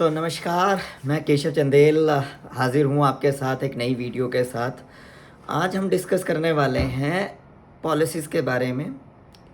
नमस्कार। मैं केशव चंदेल हाज़िर हूँ आपके साथ एक नई वीडियो के साथ। आज हम डिस्कस करने वाले हैं पॉलिसीज़ के बारे में।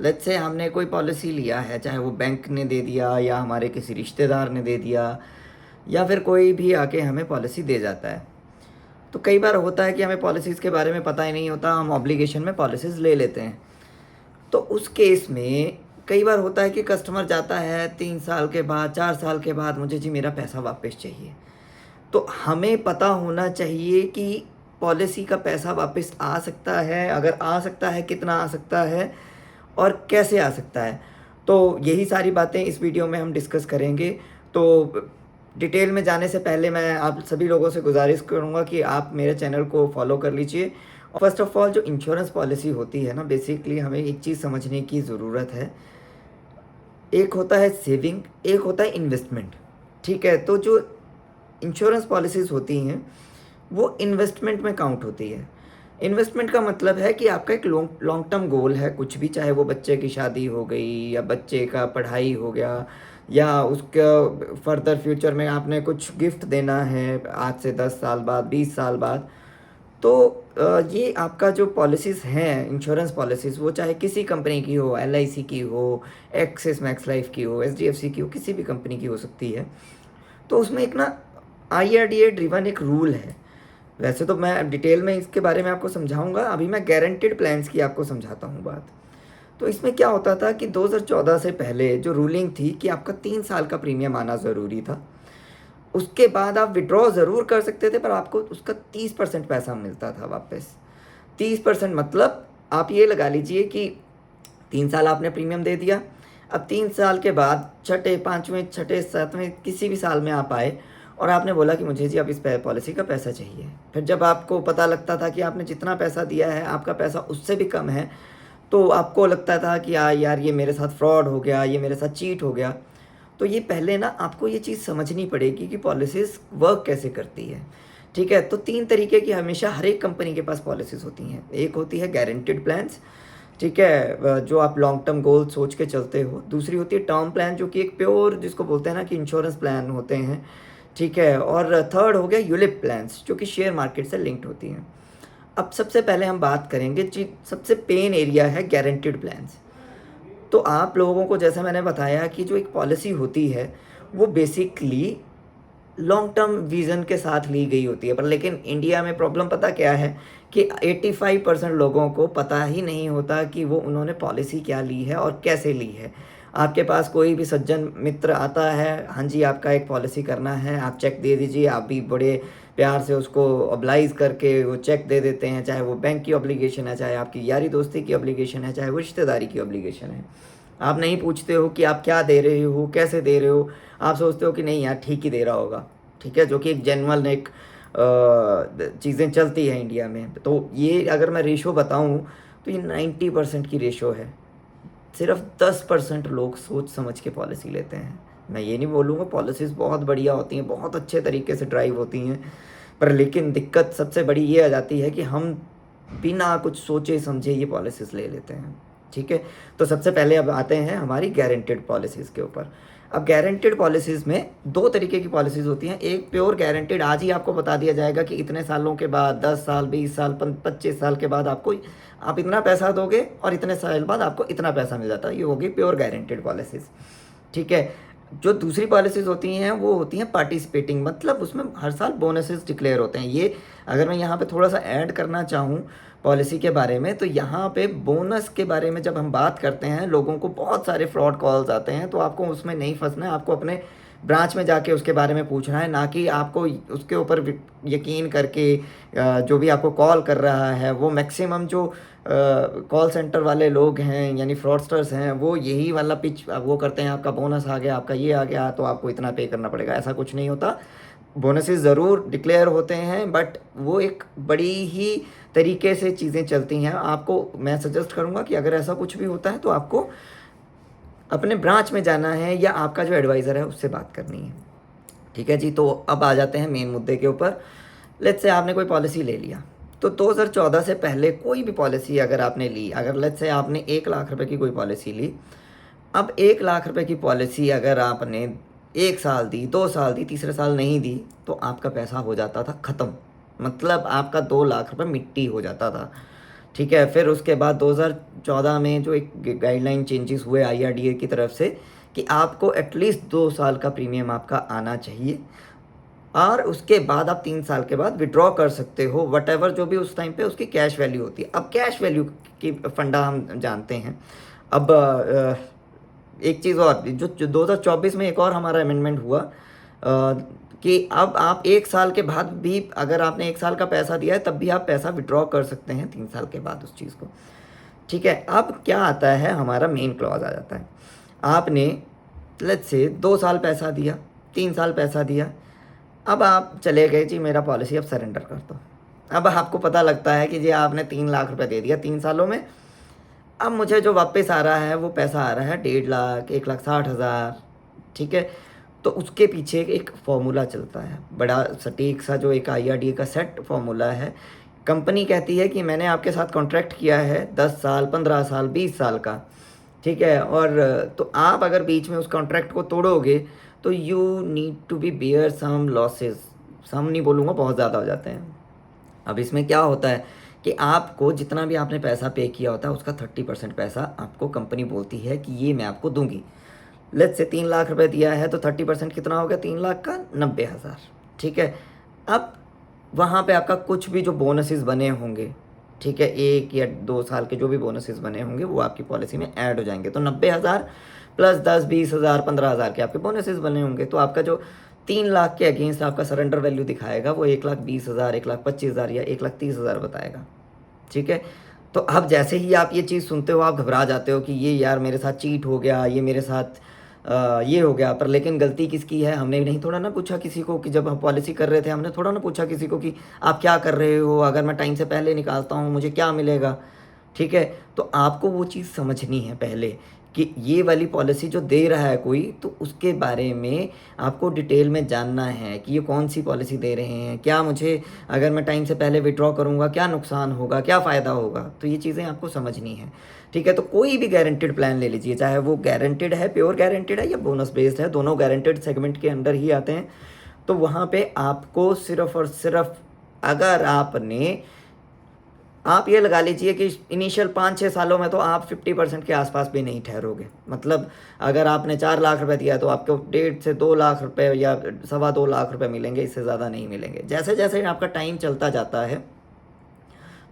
लेट्स से हमने कोई पॉलिसी लिया है, चाहे वो बैंक ने दे दिया या हमारे किसी रिश्तेदार ने दे दिया या फिर कोई भी आके हमें पॉलिसी दे जाता है। तो कई बार होता है कि हमें पॉलिसीज़ के बारे में पता ही नहीं होता, हम ऑब्लिगेशन में पॉलिसीज़ ले लेते हैं। तो उस केस में कई बार होता है कि कस्टमर जाता है 3 साल के बाद, 4 साल के बाद, मुझे जी मेरा पैसा वापस चाहिए। तो हमें पता होना चाहिए कि पॉलिसी का पैसा वापस आ सकता है, अगर आ सकता है कितना आ सकता है और कैसे आ सकता है। तो यही सारी बातें इस वीडियो में हम डिस्कस करेंगे। तो डिटेल में जाने से पहले मैं आप सभी लोगों से गुजारिश करूँगा कि आप मेरे चैनल को फॉलो कर लीजिए। और फर्स्ट ऑफ ऑल जो इंश्योरेंस पॉलिसी होती है ना, बेसिकली हमें एक चीज़ समझने की ज़रूरत है। एक होता है सेविंग, एक होता है इन्वेस्टमेंट। ठीक है, तो जो इंश्योरेंस पॉलिसीज़ होती हैं वो इन्वेस्टमेंट में काउंट होती है। इन्वेस्टमेंट का मतलब है कि आपका एक लॉन्ग लॉन्ग टर्म गोल है, कुछ भी, चाहे वो बच्चे की शादी हो गई या बच्चे का पढ़ाई हो गया या उसका फर्दर फ्यूचर में आपने कुछ गिफ्ट देना है आज से 10 साल बाद, 20 साल बाद। तो ये आपका जो पॉलिसीज़ हैं, इंश्योरेंस पॉलिसीज़, वो चाहे किसी कंपनी की हो, एलआईसी की हो, एक्सिस मैक्स लाइफ की हो, एचडीएफसी की हो, किसी भी कंपनी की हो सकती है। तो उसमें एक ना आईआरडीए ड्रिवन एक रूल है। वैसे तो मैं डिटेल में इसके बारे में आपको समझाऊंगा, अभी मैं गारंटीड प्लान्स की आपको समझाता हूँ बात। तो इसमें क्या होता था कि 2014 से पहले जो रूलिंग थी कि आपका 3 साल का प्रीमियम आना ज़रूरी था। उसके बाद आप विड्रॉ ज़रूर कर सकते थे पर आपको उसका 30% पैसा मिलता था वापस। 30% मतलब आप ये लगा लीजिए कि 3 साल आपने प्रीमियम दे दिया। अब 3 साल के बाद छठे, पाँचवें, छठे, सातवें किसी भी साल में आप आए और आपने बोला कि मुझे जी अब इस पॉलिसी का पैसा चाहिए। फिर जब आपको पता लगता था कि आपने जितना पैसा दिया है आपका पैसा उससे भी कम है, तो आपको लगता था कि यार ये मेरे साथ फ्रॉड हो गया, ये मेरे साथ चीट हो गया। तो ये पहले ना आपको ये चीज़ समझनी पड़ेगी कि पॉलिसीज़ वर्क कैसे करती है। ठीक है, तो 3 तरीके की हमेशा हर एक कंपनी के पास पॉलिसीज़ होती हैं। एक होती है गारंटीड प्लान्स, ठीक है, जो आप लॉन्ग टर्म गोल सोच के चलते हो। दूसरी होती है टर्म प्लान, जो कि एक प्योर जिसको बोलते हैं ना कि इंश्योरेंस प्लान होते हैं। ठीक है, और थर्ड हो गया यूलिप प्लान्स, जो कि शेयर मार्केट से लिंक्ड होती हैं। अब सबसे पहले हम बात करेंगे जी, सबसे पेन एरिया है गारंटीड प्लान्स। तो आप लोगों को जैसा मैंने बताया कि जो एक पॉलिसी होती है वो बेसिकली लॉन्ग टर्म विज़न के साथ ली गई होती है, पर लेकिन इंडिया में प्रॉब्लम पता क्या है कि 85% लोगों को पता ही नहीं होता कि वो उन्होंने पॉलिसी क्या ली है और कैसे ली है। आपके पास कोई भी सज्जन मित्र आता है, हाँ जी आपका एक पॉलिसी करना है, आप चेक दे दीजिए, आप भी बड़े प्यार से उसको ऑब्लाइज करके वो चेक दे देते हैं, चाहे वो बैंक की ऑब्लिगेशन है, चाहे आपकी यारी दोस्ती की ऑब्लिगेशन है, चाहे वो रिश्तेदारी की ऑब्लिगेशन है। आप नहीं पूछते हो कि आप क्या दे रहे हो, कैसे दे रहे हो, आप सोचते हो कि नहीं यार ठीक ही दे रहा होगा। ठीक है, जो कि एक जेन्युइन एक चीज़ें चलती है इंडिया में। तो ये अगर मैं रेशो बताऊं तो ये 90% की रेशो है। सिर्फ 10% लोग सोच समझ के पॉलिसी लेते हैं। मैं ये नहीं बोलूँगा, पॉलिसीज़ बहुत बढ़िया होती हैं, बहुत अच्छे तरीके से ड्राइव होती हैं, पर लेकिन दिक्कत सबसे बड़ी ये आ जाती है कि हम बिना कुछ सोचे समझे ये पॉलिसीज़ ले लेते हैं। ठीक है, तो सबसे पहले अब आते हैं हमारी गारंटेड पॉलिसीज़ के ऊपर। अब गारंटेड पॉलिसीज़ में 2 तरीके की पॉलिसीज़ होती हैं। एक प्योर गारंटेड, आज ही आपको बता दिया जाएगा कि इतने सालों के बाद, 10 साल, 20 साल, 25 साल के बाद आपको आप इतना पैसा दोगे और इतने साल बाद आपको इतना पैसा मिल जाता है। ये होगी प्योर गारंटेड पॉलिसीज़। ठीक है, जो दूसरी पॉलिसीज़ होती हैं वो होती हैं पार्टिसिपेटिंग, मतलब उसमें हर साल बोनसेस डिक्लेयर होते हैं। ये अगर मैं यहाँ पे थोड़ा सा ऐड करना चाहूँ पॉलिसी के बारे में, तो यहाँ पे बोनस के बारे में जब हम बात करते हैं, लोगों को बहुत सारे फ्रॉड कॉल्स आते हैं, तो आपको उसमें नहीं फंसना है। आपको अपने ब्रांच में जाके उसके बारे में पूछना है, ना कि आपको उसके ऊपर यकीन करके जो भी आपको कॉल कर रहा है वो मैक्सिमम जो कॉल सेंटर वाले लोग हैं यानी फ्रॉडस्टर्स हैं, वो यही वाला पिच वो करते हैं, आपका बोनस आ गया, आपका ये आ गया तो आपको इतना पे करना पड़ेगा। ऐसा कुछ नहीं होता। बोनसेस ज़रूर डिक्लेयर होते हैं बट वो एक बड़ी ही तरीके से चीज़ें चलती हैं। आपको मैं सजेस्ट करूँगा कि अगर ऐसा कुछ भी होता है तो आपको अपने ब्रांच में जाना है या आपका जो एडवाइज़र है उससे बात करनी है। ठीक है जी, तो अब आ जाते हैं मेन मुद्दे के ऊपर। लेट्स से आपने कोई पॉलिसी ले लिया, तो 2014 से पहले कोई भी पॉलिसी अगर आपने ली, अगर लेट्स से आपने 1 लाख रुपए की कोई पॉलिसी ली, अब 1 लाख रुपए की पॉलिसी अगर आपने 1 साल दी, 2 साल दी, तीसरे साल नहीं दी, तो आपका पैसा हो जाता था ख़त्म। मतलब आपका 2 लाख रुपए मिट्टी हो जाता था। ठीक है, फिर उसके बाद 2014 में जो एक गाइडलाइन चेंजेस हुए IRDA की तरफ से कि आपको एटलीस्ट 2 साल का प्रीमियम आपका आना चाहिए, और उसके बाद आप 3 साल के बाद विड्रॉ कर सकते हो वट जो भी उस टाइम पे उसकी कैश वैल्यू होती है। अब कैश वैल्यू की फंडा हम जानते हैं। अब एक चीज़ और, जो 2024 में एक और हमारा अमेंडमेंट हुआ कि अब आप 1 साल के बाद भी, अगर आपने 1 साल का पैसा दिया है तब भी आप पैसा विड्रॉ कर सकते हैं 3 साल के बाद उस चीज़ को। ठीक है, अब क्या आता है, हमारा मेन क्लॉज आ जाता है। आपने लेट्स से 2 साल पैसा दिया, 3 साल पैसा दिया, अब आप चले गए जी मेरा पॉलिसी अब सरेंडर कर दो। अब आपको पता लगता है कि जी आपने 3 लाख रुपए दे दिया 3 सालों में, अब मुझे जो वापस आ रहा है वो पैसा आ रहा है 1.5 लाख, 1,60,000। ठीक है, तो उसके पीछे एक फॉर्मूला चलता है, बड़ा सटीक सा, जो एक IRDA का सेट फॉर्मूला है। कंपनी कहती है कि मैंने आपके साथ कॉन्ट्रैक्ट किया है 10 साल, 15 साल, 20 साल का। ठीक है, और तो आप अगर बीच में उस कॉन्ट्रैक्ट को तोड़ोगे तो you need to be bear some losses. Some नहीं बोलूँगा, बहुत ज़्यादा हो जाते हैं। अब इसमें क्या होता है कि आपको जितना भी आपने पैसा पे किया होता है उसका 30% पैसा आपको कंपनी बोलती है कि ये मैं आपको दूंगी। लेट्स से 3 लाख रुपए दिया है तो 30% कितना हो गया, 3 लाख का 90,000। ठीक है, अब वहाँ पे आपका कुछ भी जो बोनसेस बने होंगे, ठीक है, 1 या 2 साल के जो भी बोनसेस बने होंगे वो आपकी पॉलिसी में ऐड हो जाएंगे। तो 90,000 प्लस 10-20,000 15,000 के आपके बोनसेस बने होंगे, तो आपका जो 3 लाख के अगेंस्ट आपका सरेंडर वैल्यू दिखाएगा वो 1,20,000, 1,25,000 या 1,30,000 बताएगा। ठीक है, तो अब जैसे ही आप ये चीज़ सुनते हो आप घबरा जाते हो कि ये यार मेरे साथ चीट हो गया, ये मेरे साथ ये हो गया। पर लेकिन गलती किसकी है, हमने नहीं थोड़ा ना पूछा किसी को कि जब हम पॉलिसी कर रहे थे हमने थोड़ा ना पूछा किसी को कि आप क्या कर रहे हो, अगर मैं टाइम से पहले निकालता हूँ मुझे क्या मिलेगा। ठीक है, तो आपको वो चीज़ समझनी है पहले कि ये वाली पॉलिसी जो दे रहा है कोई, तो उसके बारे में आपको डिटेल में जानना है कि ये कौन सी पॉलिसी दे रहे हैं, क्या मुझे अगर मैं टाइम से पहले विड्रॉ करूँगा क्या नुकसान होगा, क्या फ़ायदा होगा, तो ये चीज़ें आपको समझनी है। ठीक है, तो कोई भी गारंटेड प्लान ले लीजिए, चाहे वो गारंटेड है, प्योर गारंटेड है या बोनस बेस्ड है, दोनों गारंटेड सेगमेंट के अंदर ही आते हैं। तो वहाँ पे आपको सिर्फ और सिर्फ, अगर आपने, आप ये लगा लीजिए कि इनिशियल 5-6 सालों में तो आप 50% के आसपास भी नहीं ठहरोगे। मतलब अगर आपने 4 लाख रुपए दिया तो आपको 1.5 से 2 लाख रुपए या 2.25 लाख रुपए मिलेंगे, इससे ज़्यादा नहीं मिलेंगे। जैसे जैसे आपका टाइम चलता जाता है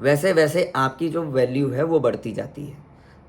वैसे वैसे आपकी जो वैल्यू है वो बढ़ती जाती है।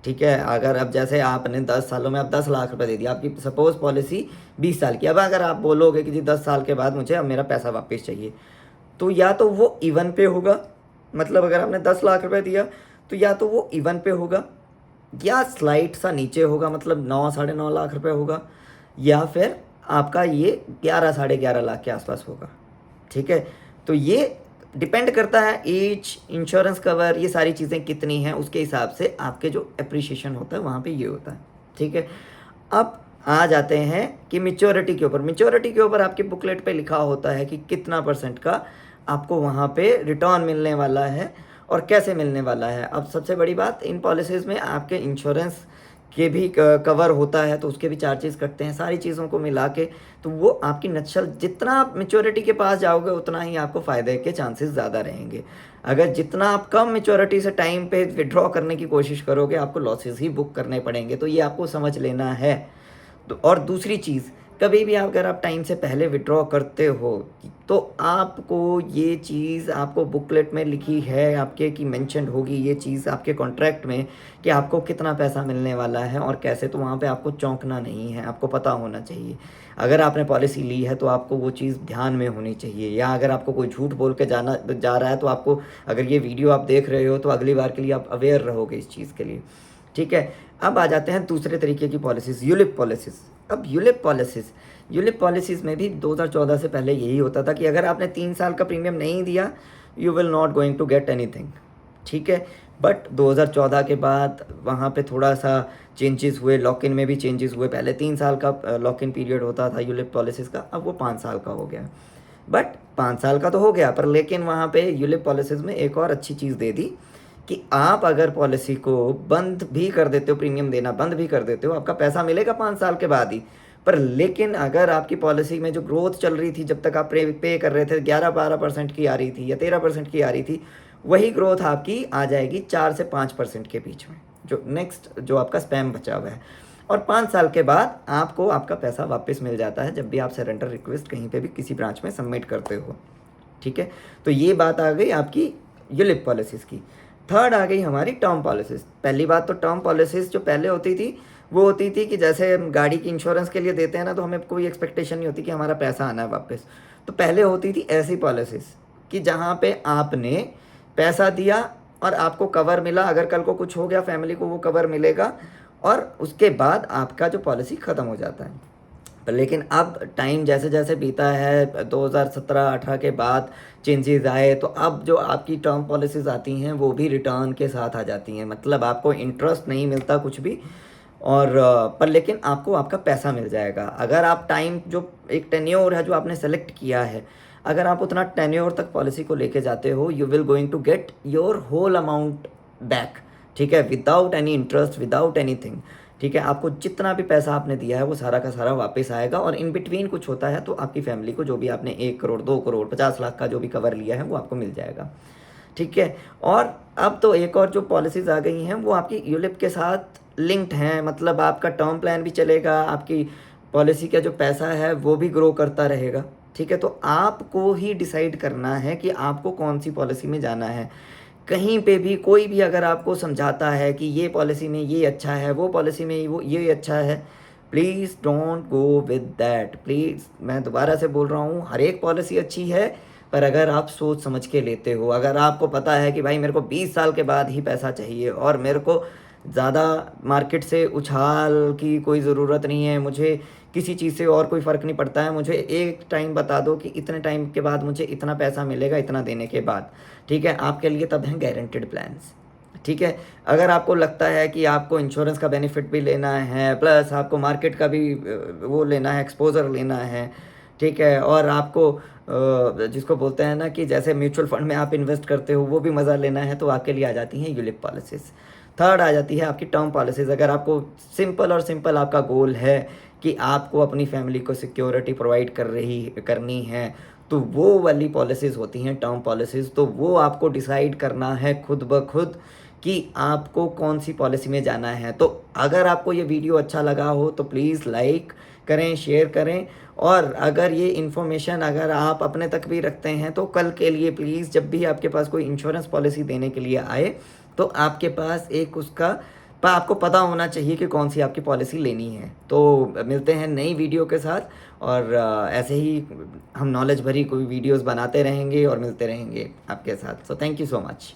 ठीक है, अगर अब जैसे आपने 10 सालों में अब 10 लाख रुपए दे दिया, आपकी सपोज़ पॉलिसी 20 साल की, अब अगर आप बोलोगे कि जी 10 साल के बाद मुझे अब मेरा पैसा वापस चाहिए, तो या तो वो इवन पे होगा, मतलब अगर आपने 10 लाख रुपए दिया तो या तो वो इवन पे होगा या स्लाइट सा नीचे होगा, मतलब 9-9.5 लाख रुपए होगा, या फिर आपका ये 11-11.5 लाख के आसपास होगा। ठीक है, तो ये डिपेंड करता है एज, इंश्योरेंस कवर, ये सारी चीज़ें कितनी हैं उसके हिसाब से आपके जो एप्रिसिएशन होता है वहाँ पे ये होता है। ठीक है, अब आ जाते हैं कि मैच्योरिटी के ऊपर। मैच्योरिटी के ऊपर आपके बुकलेट पे लिखा होता है कि कितना % का आपको वहाँ पे रिटर्न मिलने वाला है और कैसे मिलने वाला है। अब सबसे बड़ी बात, इन पॉलिसीज़ में आपके इंश्योरेंस के भी कवर होता है तो उसके भी चार्जेस कटते हैं, सारी चीज़ों को मिला के तो वो आपकी नक्शल, जितना आप मैच्योरिटी के पास जाओगे उतना ही आपको फ़ायदे के चांसेस ज़्यादा रहेंगे। अगर जितना आप कम मैच्योरिटी से टाइम पे विड्रॉ करने की कोशिश करोगे आपको लॉसेस ही बुक करने पड़ेंगे, तो ये आपको समझ लेना है। तो और दूसरी चीज़, कभी भी अगर आप टाइम से पहले विड्रॉ करते हो तो आपको ये चीज़ आपको बुकलेट में लिखी है आपके कि मेंशन होगी ये चीज़ आपके कॉन्ट्रैक्ट में कि आपको कितना पैसा मिलने वाला है और कैसे, तो वहाँ पे आपको चौंकना नहीं है, आपको पता होना चाहिए। अगर आपने पॉलिसी ली है तो आपको वो चीज़ ध्यान में होनी चाहिए, या अगर आपको कोई झूठ बोल के जा रहा है तो आपको, अगर ये वीडियो आप देख रहे हो तो अगली बार के लिए आप अवेयर रहोगे इस चीज़ के लिए। ठीक है, अब आ जाते हैं दूसरे तरीके की पॉलिसीज़, यूलिप पॉलिसीज़। अब यूलिप पॉलिसीज़ में भी 2014 से पहले यही होता था कि अगर आपने 3 साल का प्रीमियम नहीं दिया you will not going to get anything. ठीक है, बट 2014 के बाद वहाँ पे थोड़ा सा चेंजेस हुए, लॉक इन में भी चेंजेस हुए। पहले 3 साल का लॉक इन पीरियड होता था यूलिप पॉलिसीज़ का, अब वो 5 साल का हो गया। बट 5 साल का तो हो गया, पर लेकिन वहाँ पे यूलिप पॉलिसीज़ में एक और अच्छी चीज़ दे दी कि आप अगर पॉलिसी को बंद भी कर देते हो, प्रीमियम देना बंद भी कर देते हो, आपका पैसा मिलेगा 5 साल के बाद ही, पर लेकिन अगर आपकी पॉलिसी में जो ग्रोथ चल रही थी, जब तक आप पे कर रहे थे 11-12% की आ रही थी या 13% की आ रही थी, वही ग्रोथ आपकी आ जाएगी 4 से 5% के बीच में, जो नेक्स्ट जो आपका स्पैम बचा हुआ है। और 5 साल के बाद आपको आपका पैसा वापस मिल जाता है, जब भी आप सरेंडर रिक्वेस्ट कहीं पे भी किसी ब्रांच में सबमिट करते हो। ठीक है, तो ये बात आ गई आपकी यूलिप पॉलिसीज़ की। थर्ड आ गई हमारी टर्म पॉलिसीज़। पहली बात तो टर्म पॉलिसीज़ जो पहले होती थी, वो होती थी कि जैसे हम गाड़ी की इंश्योरेंस के लिए देते हैं ना, तो हमें कोई एक्सपेक्टेशन नहीं होती कि हमारा पैसा आना है वापस। तो पहले होती थी ऐसी पॉलिसीज़ कि जहाँ पे आपने पैसा दिया और आपको कवर मिला, अगर कल को कुछ हो गया फैमिली को, वो कवर मिलेगा, और उसके बाद आपका जो पॉलिसी ख़त्म हो जाता है। पर लेकिन अब टाइम जैसे जैसे बीता है, 2017-18 के बाद चेंजेस आए, तो अब जो आपकी टर्म पॉलिसीज़ आती हैं वो भी रिटर्न के साथ आ जाती हैं। मतलब आपको इंटरेस्ट नहीं मिलता कुछ भी, और पर लेकिन आपको आपका पैसा मिल जाएगा। अगर आप टाइम जो एक टेन्योर है जो आपने सेलेक्ट किया है, अगर आप उतना टेन्योर तक पॉलिसी को लेके जाते हो, you will going to get your whole amount back. ठीक है, without any interest, without anything. ठीक है, आपको जितना भी पैसा आपने दिया है वो सारा का सारा वापस आएगा, और इन बिटवीन कुछ होता है तो आपकी फैमिली को जो भी आपने 1 करोड़, 2 करोड़, 50 लाख का जो भी कवर लिया है वो आपको मिल जाएगा। ठीक है, और अब तो एक और जो पॉलिसीज़ आ गई हैं वो आपकी यूलिप के साथ लिंक्ड हैं। मतलब आपका टर्म प्लान भी चलेगा, आपकी पॉलिसी का जो पैसा है वो भी ग्रो करता रहेगा। ठीक है, तो आपको ही डिसाइड करना है कि आपको कौन सी पॉलिसी में जाना है। कहीं पे भी कोई भी अगर आपको समझाता है कि ये पॉलिसी में ये अच्छा है, वो पॉलिसी में वो ये अच्छा है, please don't go with that. Please, मैं दोबारा से बोल रहा हूँ, हर एक पॉलिसी अच्छी है, पर अगर आप सोच समझ के लेते हो, अगर आपको पता है कि भाई मेरे को 20 साल के बाद ही पैसा चाहिए और मेरे को ज़्यादा मार्केट से उछाल की कोई ज़रूरत नहीं है, मुझे किसी चीज़ से और कोई फ़र्क नहीं पड़ता है, मुझे एक टाइम बता दो कि इतने टाइम के बाद मुझे इतना पैसा मिलेगा, इतना देने के बाद। ठीक है, आपके लिए तब हैं गारंटेड प्लान्स। ठीक है, अगर आपको लगता है कि आपको इंश्योरेंस का बेनिफिट भी लेना है, प्लस आपको मार्केट का भी वो लेना है, एक्सपोजर लेना है, ठीक है, और आपको जिसको बोलते हैं ना कि जैसे म्यूचुअल फंड में आप इन्वेस्ट करते हो वो भी मज़ा लेना है, तो आपके लिए आ जाती हैं यूलिप पॉलिसीज़। थर्ड आ जाती है आपकी टर्म पॉलिसीज़। अगर आपको सिंपल और सिंपल आपका गोल है कि आपको अपनी फैमिली को सिक्योरिटी प्रोवाइड करनी है, तो वो वाली पॉलिसीज़ होती हैं टर्म पॉलिसीज़। तो वो आपको डिसाइड करना है खुद ब खुद कि आपको कौन सी पॉलिसी में जाना है। तो अगर आपको ये वीडियो अच्छा लगा हो तो प्लीज़ लाइक करें, शेयर करें, और अगर ये इन्फॉर्मेशन अगर आप अपने तक भी रखते हैं तो कल के लिए प्लीज़ जब भी आपके पास कोई इंश्योरेंस पॉलिसी देने के लिए आए तो आपके पास एक उसका आपको पता होना चाहिए कि कौन सी आपकी पॉलिसी लेनी है। तो मिलते हैं नई वीडियो के साथ, और ऐसे ही हम नॉलेज भरी कोई वीडियोस बनाते रहेंगे और मिलते रहेंगे आपके साथ। So thank you so much.